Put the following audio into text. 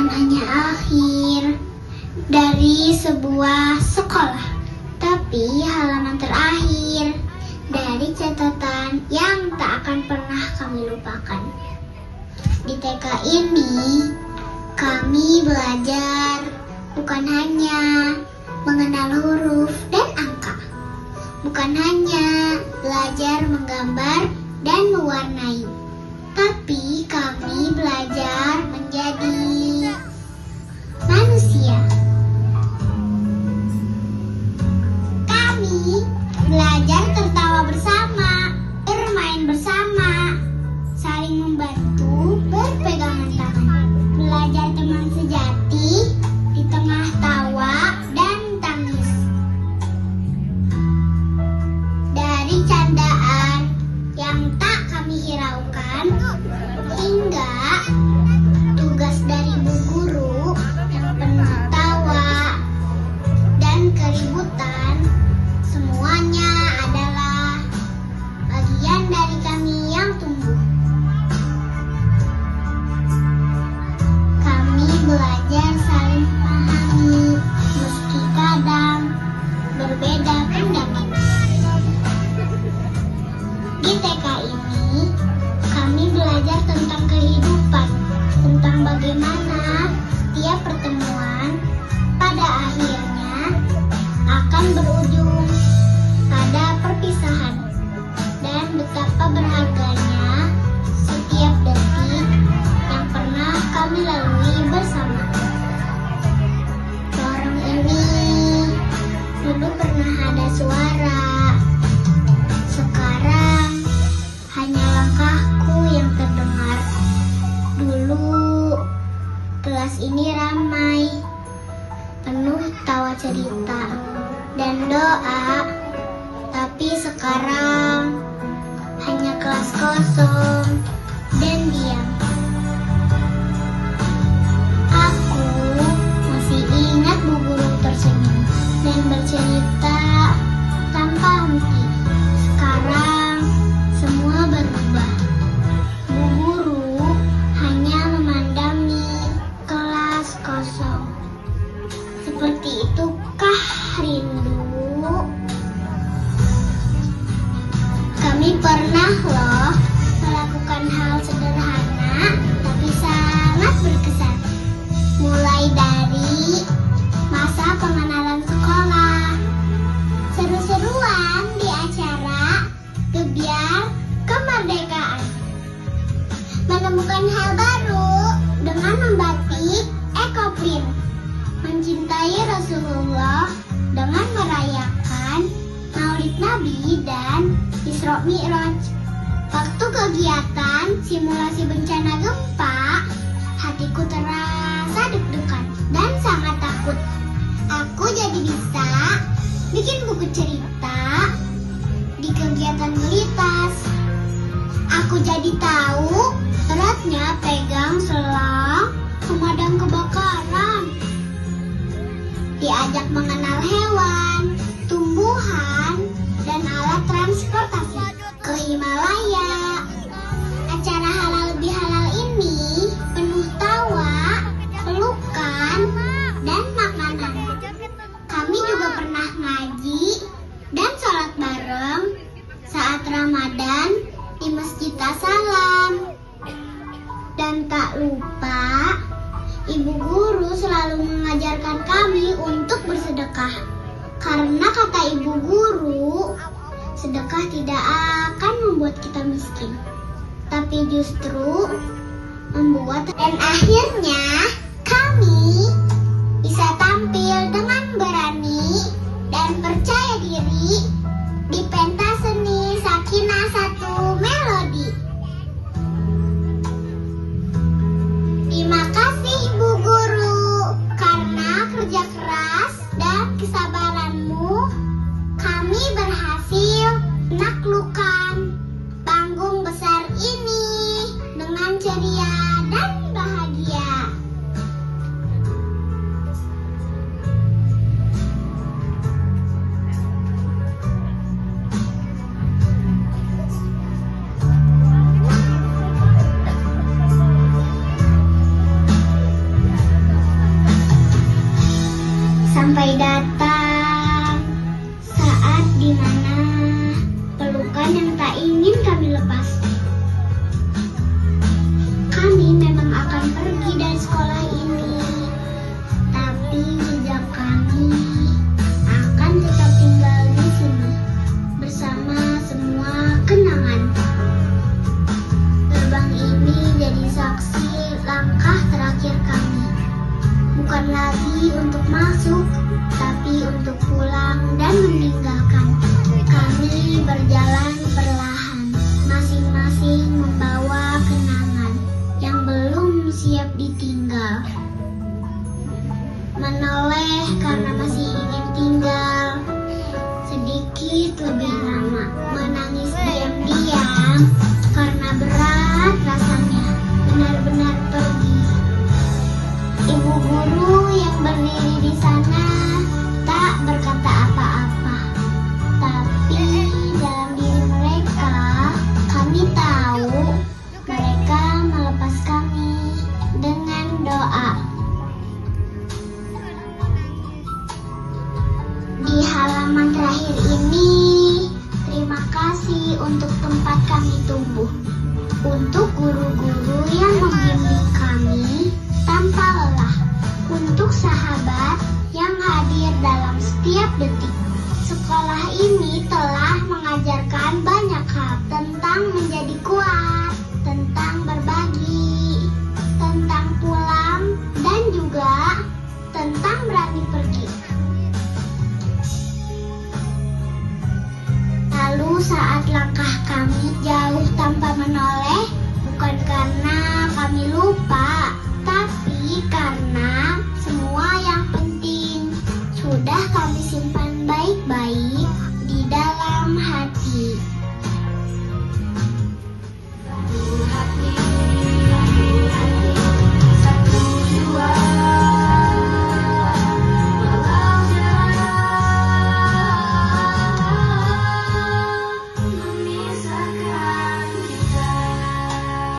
hanya akhir dari sebuah sekolah, tapi halaman terakhir dari catatan yang tak akan pernah kami lupakan. Di TK ini, kami belajar bukan hanya mengenal huruf dan angka, bukan hanya belajar menggambar dan mewarnai, tapi kami belajar menjadi manusia. Kami belajar tertawa bersama, bermain bersama, saling membantu, berpegangan tangan, belajar teman sejati di tengah tawa dan tangis. Dari candaan yang tak kami hiraukan hingga tugas dari Bu Guru yang penuh tawa dan keributan, semuanya adalah bagian dari kami yang tumbuh. Kami belajar saling memahami meski kadang berbeda pendapat. Di TK ini, kami belajar tentang kehidupan, tentang bagaimana setiap pertemuan pada akhirnya akan berujung pada perpisahan, dan betapa berharganya setiap detik yang pernah kami lalui bersama. Lorong ini dulu pernah ada suara, sekarang hanya langkahku yang terdengar. Dulu kelas ini ramai, penuh tawa cerita dan doa, tapi sekarang hanya kelas kosong dan diam. Aku masih ingat Bu Guru tersenyum dan bercerita tanpa henti. Sekarang semua berubah. Bu Guru hanya memandangi kelas kosong. Seperti itukah rindu? Kami pernah loh melakukan hal sederhana tapi sangat berkesan. Mulai dari masa pengenalan sekolah, seru-seruan di acara Gebyar Kemerdekaan, menemukan hal baru dengan membatik ekoprint, mencintai Rasulullah dengan merayakan Maulid Nabi dan Isra Mi'raj. Waktu kegiatan simulasi bencana gempa, hatiku terasa deg-degan dan sangat takut. Aku jadi bisa bikin buku cerita di kegiatan Gelitas. Aku jadi tahu beratnya pegang selang pemadam kebakaran. Diajak mengenal hewan, tumbuhan, dan alat transportasi ke Himalaya. Acara halal bihalal ini penuh tawa, pelukan, dan makanan. Kami juga pernah ngaji dan sholat bareng saat Ramadan di Masjid As-Salam. Dan tak lupa, Ibu Guru selalu mengajarkan kami untuk bersedekah. Karena kata Ibu Guru, sedekah tidak akan membuat kita miskin, tapi justru membuat. Dan akhirnya kami bisa tampil dengan berani dan percaya diri di pentas seni Sakinah 1 Melodi. Terima kasih Bu Guru, karena kerja keras dan kesabaranmu kami berhasil menaklukkan panggung besar ini dengan ceria dan bahagia. sekolah ini, tapi jejak kami akan tetap tinggal di sini bersama semua kenangan. Gerbang ini jadi saksi langkah terakhir kami, bukan lagi untuk masuk, tapi untuk pulang dan meninggalkan. Kami berjalan perlahan, masing-masing membawa kenangan yang belum siap ditinggal. Menoleh karena masih ingin tinggal sedikit lebih lama, menangis diam-diam karena berat rasanya benar-benar pergi. Ibu guru yang berdiri di sana tak berkata apa-apa, tapi dalam diri mereka kami tahu mereka melepas kami dengan doa. Di halaman terakhir ini, terima kasih untuk tempat kami tumbuh, untuk guru-guru yang membimbing kami tanpa lelah, untuk sahabat yang hadir dalam setiap detik. Sekolah ini telah mengajarkan banyak hal tentang menjadi kuat, tentang berbagi, tentang pulang, dan juga tentang berani pergi. Lalu saat langkah kami jauh tanpa menoleh, bukan karena kami lupa, tapi karena semua yang penting sudah kami simpan baik-baik